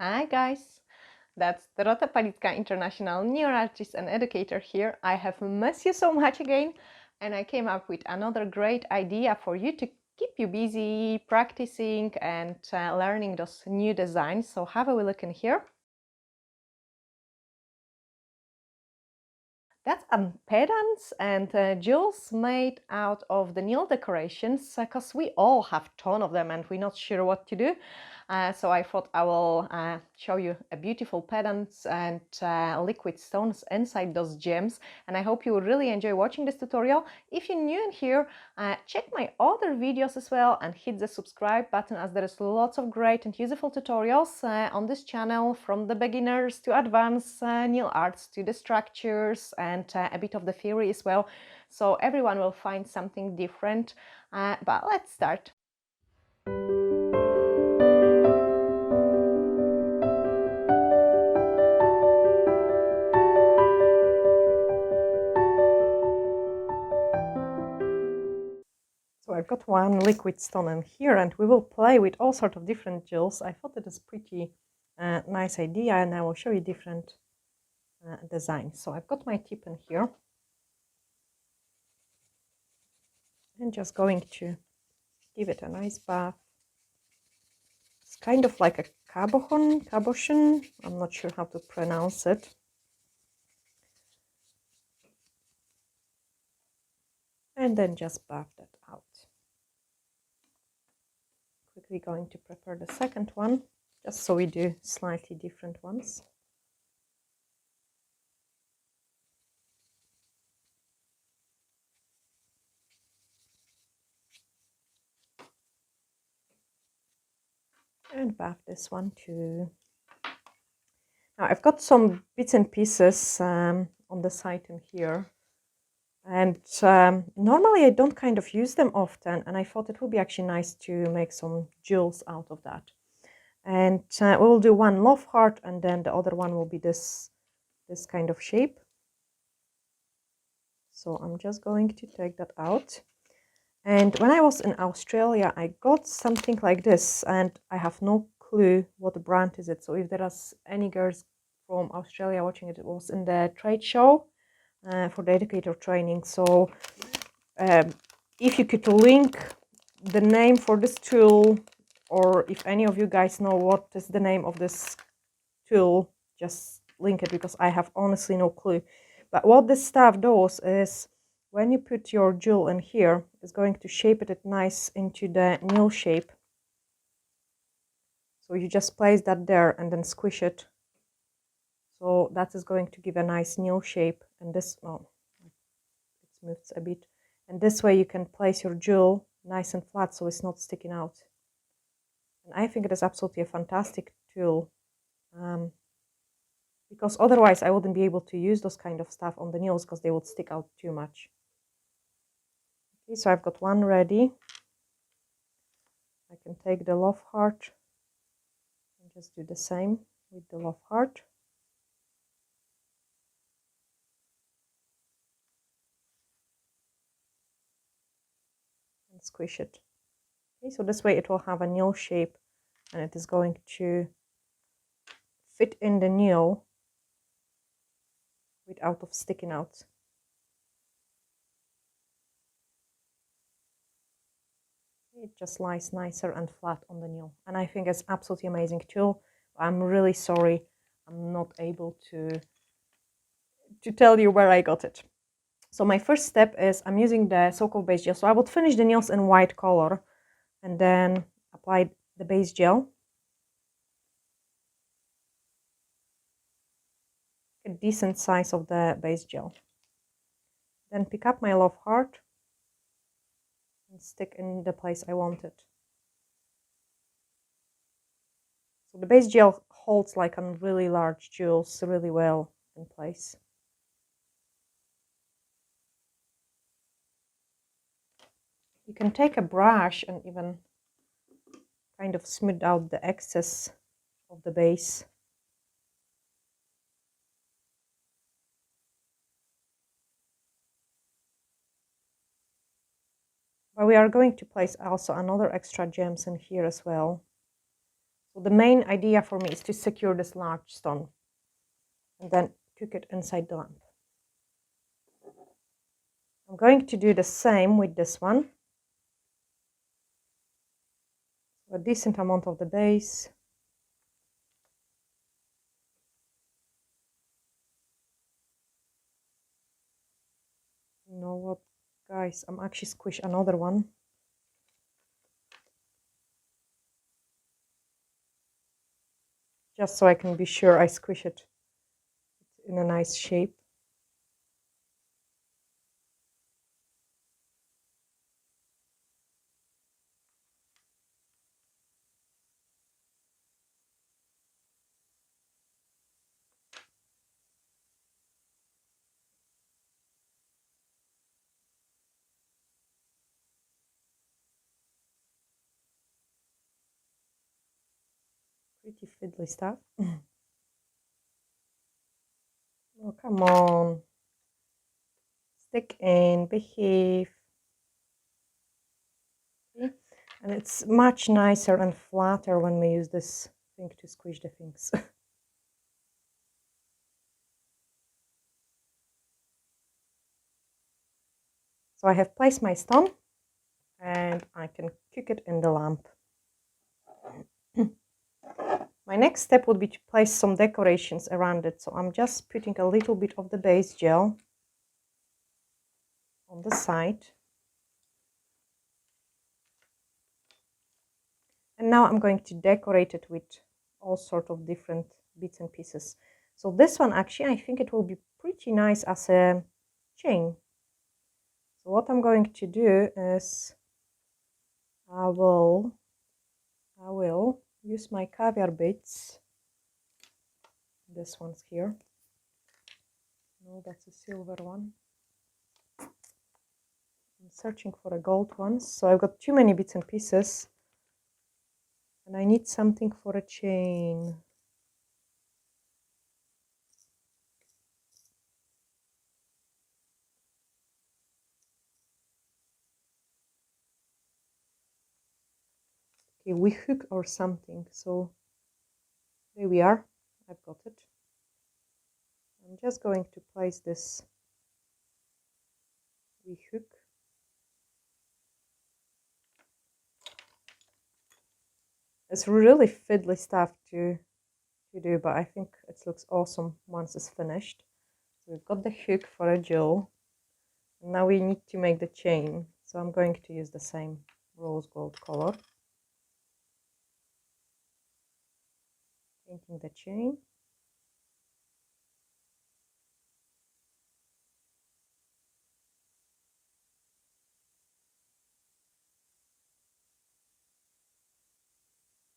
Hi guys, that's Dorota Palicka, International Artist and Educator here. I have missed you so much again, and I came up with another great idea for you to keep you busy practicing and learning those new designs. So have a look in here. That's pendants and jewels made out of the nail decorations because we all have a ton of them and we're not sure what to do. So I thought I will show you a beautiful pendants and liquid stones inside those gems. And I hope you will really enjoy watching this tutorial. If you're new in here, check my other videos as well and hit the subscribe button, as there is lots of great and useful tutorials on this channel, from the beginners to advanced nail arts to the structures and a bit of the theory as well. So everyone will find something different, but let's start. So I've got one liquid stone in here and we will play with all sorts of different jewels. I thought it is pretty nice idea, and I will show you different designs. So I've got my tip in here and just going to give it a nice bath. It's kind of like a cabochon. I'm not sure how to pronounce it. And then just bath that out. Quickly going to prepare the second one, just so we do slightly different ones. And bath this one too. Now I've got some bits and pieces on the side in here, and normally I don't kind of use them often, and I thought it would be actually nice to make some jewels out of that. And we'll do one love heart, and then the other one will be this kind of shape. So I'm just going to take that out. And when I was in Australia, I got something like this, and I have no clue what brand is it. So if there are any girls from Australia watching it, it was in the trade show for the educator training. So if you could link the name for this tool, or if any of you guys know what is the name of this tool, just link it, because I have honestly no clue. But what this stuff does is, when you put your jewel in here, it's going to shape it nice into the nail shape. So you just place that there and then squish it. So that is going to give a nice nail shape. And this, oh, it moves a bit. And this way you can place your jewel nice and flat, so it's not sticking out. And I think it is absolutely a fantastic tool. Because otherwise I wouldn't be able to use those kind of stuff on the nails, because they would stick out too much. Okay, so I've got one ready. I can take the love heart and just do the same with the love heart. And squish it. Okay, so this way it will have a nail shape, and it is going to fit in the nail without sticking out. It just lies nicer and flat on the nail, and I think it's absolutely amazing tool. I'm really sorry I'm not able to tell you where I got it. So my first step is I'm using the so-called base gel. So I would finish the nails in white color and then apply the base gel. A decent size of the base gel. Then pick up my love heart and stick in the place I want it. So the base gel holds like on really large jewels really well in place. You can take a brush and even kind of smooth out the excess of the base. But we are going to place also another extra gems in here as well. So the main idea for me is to secure this large stone and then cook it inside the lamp. I'm going to do the same with this one. A decent amount of the base. You know what, guys, I'm actually squish another one. Just so I can be sure I squish it in a nice shape. Pretty fiddly stuff. Oh, come on. Stick in, behave. Okay. And it's much nicer and flatter when we use this thing to squish the things. So I have placed my stone and I can cook it in the lamp. My next step would be to place some decorations around it. So I'm just putting a little bit of the base gel on the side. And now I'm going to decorate it with all sorts of different bits and pieces. So this one, actually, I think it will be pretty nice as a chain. So what I'm going to do is I will use my caviar bits. This one's here. No, that's a silver one. I'm searching for a gold one. So I've got too many bits and pieces. And I need something for a chain. Okay, we hook or something. So there we are. I've got it. I'm just going to place this we hook. It's really fiddly stuff to do, but I think it looks awesome once it's finished. So we've got the hook for a jewel. And now we need to make the chain. So I'm going to use the same rose gold color. Painting the chain.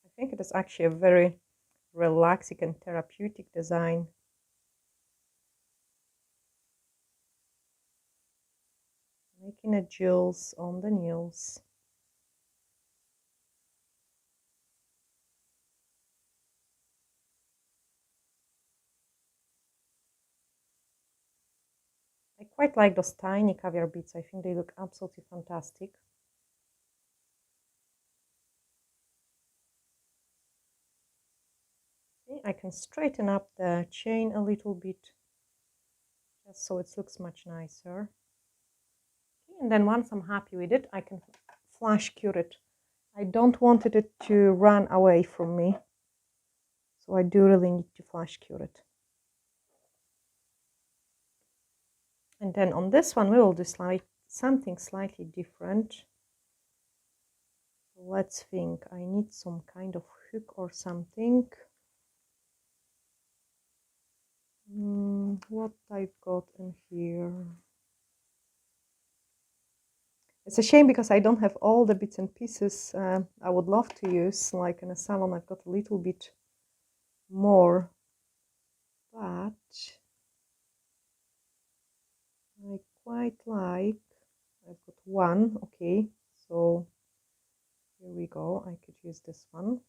I think it is actually a very relaxing and therapeutic design. Making a jewels on the nails. I quite like those tiny caviar beads. I think they look absolutely fantastic. Okay, I can straighten up the chain a little bit, just so it looks much nicer. Okay, and then once I'm happy with it, I can flash cure it. I don't want it to run away from me, so I do really need to flash cure it. And then on this one, we will do something slightly different. Let's think. I need some kind of hook or something. What I've got in here. It's a shame because I don't have all the bits and pieces I would love to use. Like in a salon, I've got a little bit more, but I quite like. I've got one. Okay, so here we go. I could use this one.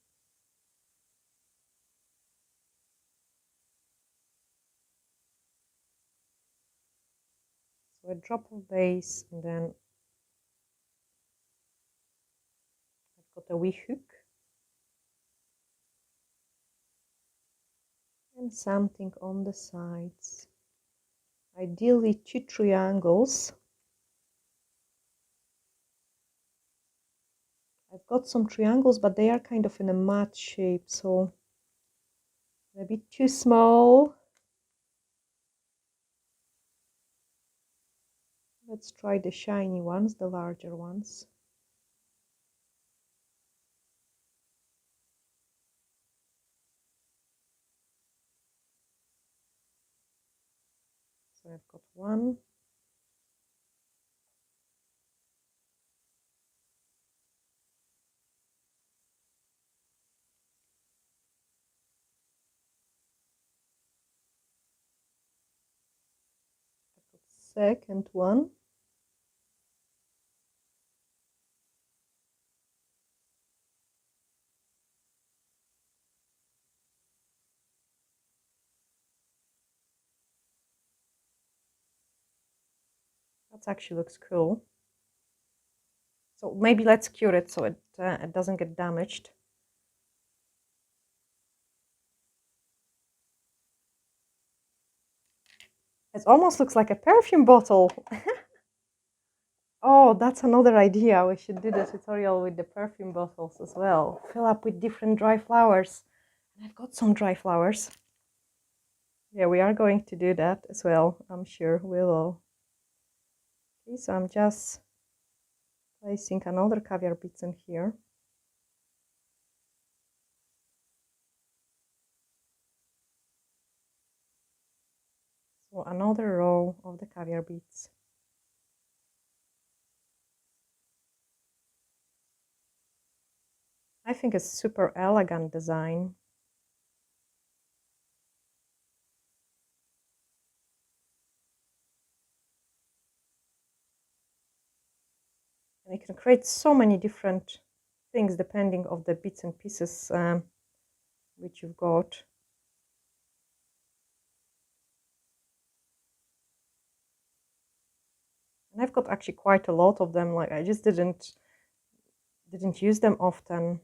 So a drop of base, and then I've got a wee hook. something on the sides. Ideally 2 triangles. I've got some triangles, but they are kind of in a matte shape, so maybe too small. Let's try the shiny ones, the larger ones. So I've got one. Second one. That actually looks cool. So maybe let's cure it so it doesn't get damaged. It almost looks like a perfume bottle. Oh, that's another idea. We should do the tutorial with the perfume bottles as well. Fill up with different dry flowers. I've got some dry flowers. Yeah, we are going to do that as well. I'm sure we will. Okay, so I'm just placing another caviar bits in here. So another row of the caviar beads. I think it's super elegant design. And you can create so many different things depending on the bits and pieces which you've got. And I've got actually quite a lot of them. Like I just didn't use them often.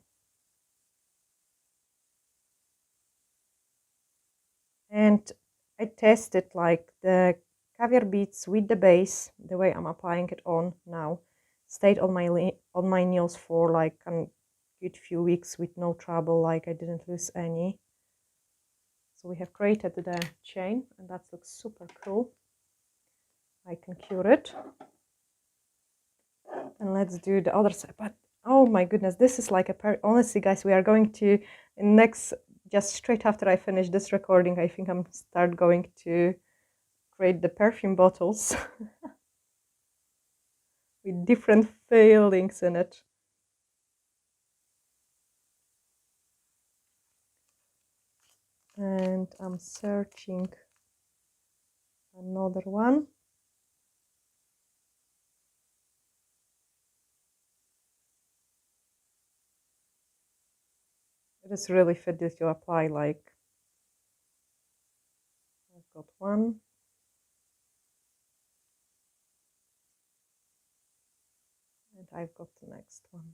And I tested like the caviar beads with the base, the way I'm applying it on now, stayed on my nails for like a good few weeks with no trouble. Like I didn't lose any. So we have created the chain, and that looks super cool. I can cure it. And let's do the other side. But oh my goodness, this is like a honestly, guys, we are going to next, just straight after I finish this recording, I think I'm start going to create the perfume bottles with different fillings in it. And I'm searching another one. It is really fit if you apply like, I've got one. And I've got the next one.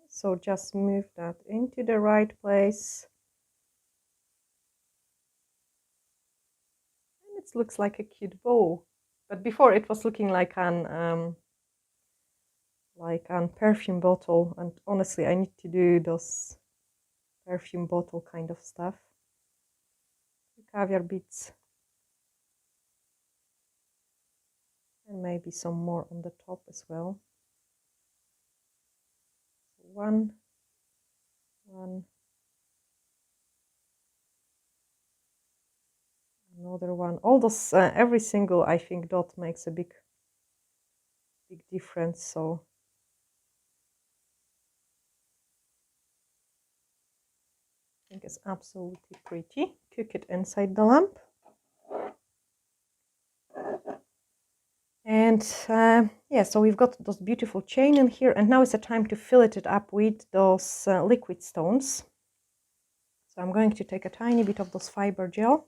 So just move that into the right place. And it looks like a cute bow. But before it was looking like an perfume bottle, and honestly I need to do those perfume bottle kind of stuff. Caviar beads. And maybe some more on the top as well. One. Another one. All those, every single, I think, dot makes a big difference. So I think it's absolutely pretty. Cook it inside the lamp. And yeah, so we've got those beautiful chain in here, and now it's the time to fill it up with those liquid stones. So I'm going to take a tiny bit of those fiber gel.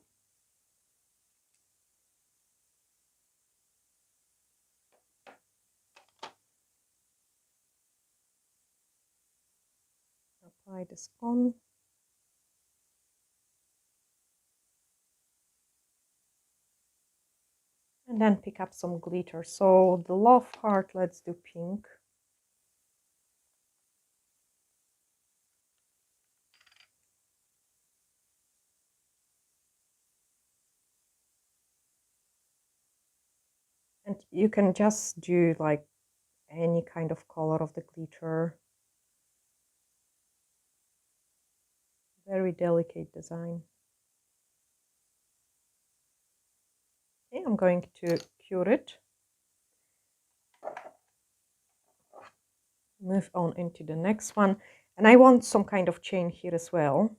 try this on. And then pick up some glitter. So the love heart, let's do pink. And you can just do like any kind of color of the glitter. Very delicate design. Okay, I'm going to cure it. Move on into the next one. And I want some kind of chain here as well.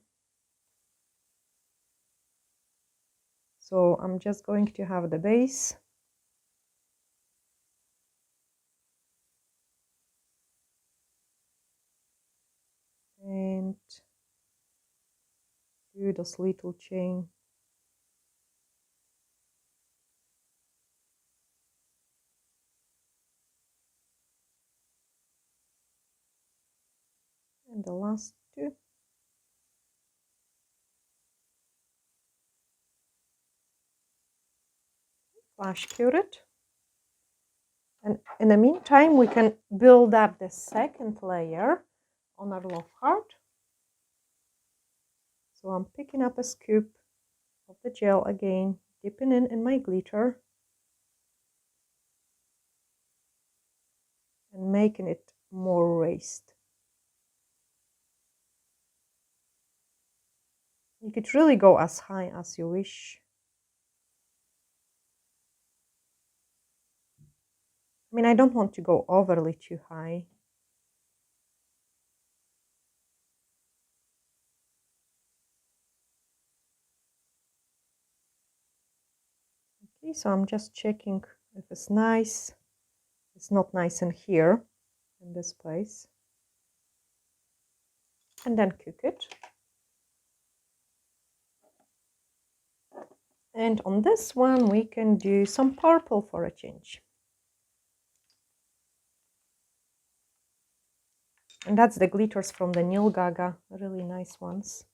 So I'm just going to have the base. And do this little chain. And the last two. Flash cure it. And in the meantime, we can build up the second layer on our love heart. So I'm picking up a scoop of the gel again, dipping in my glitter, and making it more raised. You could really go as high as you wish. I mean, I don't want to go overly too high. Okay, so I'm just checking if it's nice. It's not nice in here, in this place. And then cook it. And on this one, we can do some purple for a change. And that's the glitters from the Neil Gaga, really nice ones.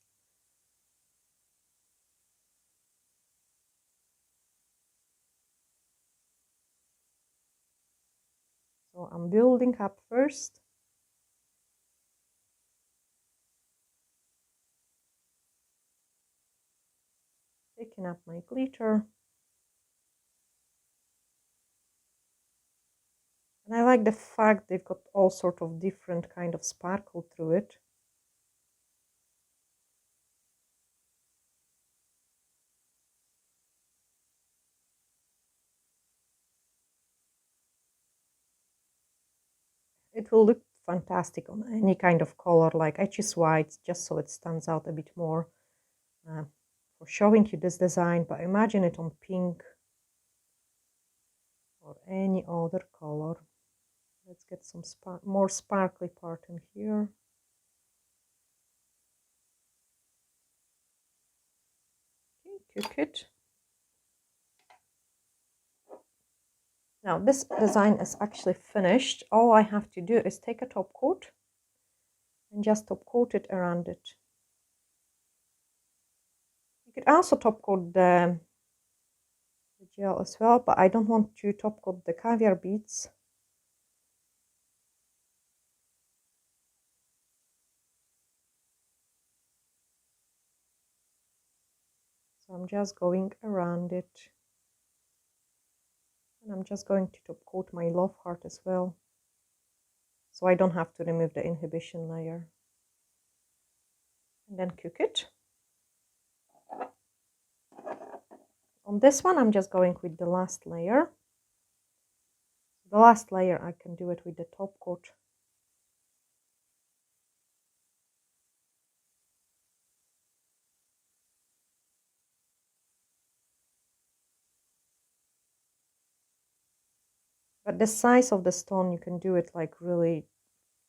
So I'm building up first. Picking up my glitter. And I like the fact they've got all sort of different kind of sparkle through it. It will look fantastic on any kind of color. Like I choose white just so it stands out a bit more for showing you this design, but imagine it on pink or any other color. Let's get some more sparkly part in here. Okay, cook it. Now this design is actually finished. All I have to do is take a top coat and just top coat it around it. You could also top coat the gel as well, but I don't want to top coat the caviar beads. So I'm just going around it. And I'm just going to top coat my love heart as well, so I don't have to remove the inhibition layer. And then cook it. On this one, I'm just going with the last layer. The last layer, I can do it with the top coat. But the size of the stone, you can do it like really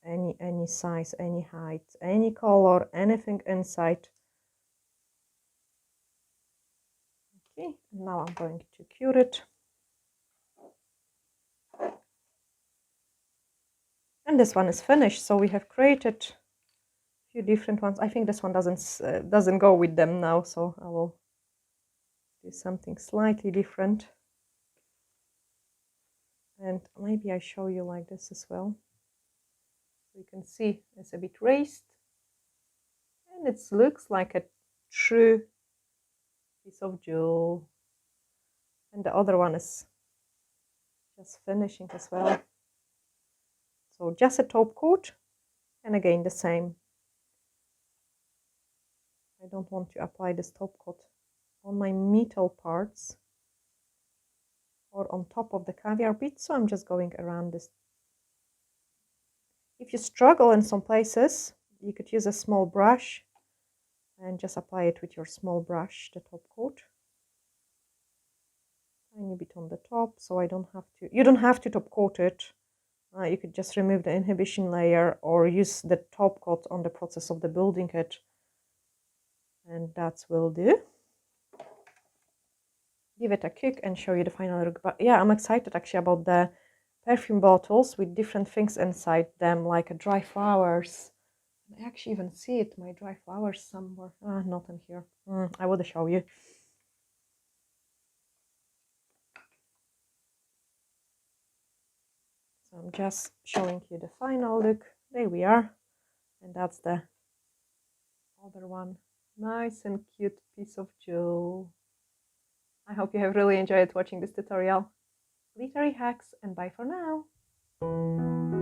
any size, any height, any color, anything inside. Okay, now I'm going to cure it. And this one is finished. So we have created few different ones. I think this one doesn't go with them now, so I will do something slightly different. And maybe I show you like this as well. So you can see it's a bit raised, and it looks like a true piece of jewel. And the other one is just finishing as well. So just a top coat, and again the same. I don't want to apply this top coat on my metal parts or on top of the caviar bit, so I'm just going around this. If you struggle in some places, you could use a small brush and just apply it with your small brush, the top coat. Tiny bit on the top, so I don't have to, you don't have to top coat it. You could just remove the inhibition layer or use the top coat on the process of the building it, and that will do. Give it a cook and show you the final look. But yeah, I'm excited actually about the perfume bottles with different things inside them, like dry flowers. I actually even see it, my dry flowers somewhere. Not in here. I will show you. So I'm just showing you the final look. There we are. And that's the other one. Nice and cute piece of jewel. I hope you have really enjoyed watching this tutorial. Glittery hacks, and bye for now.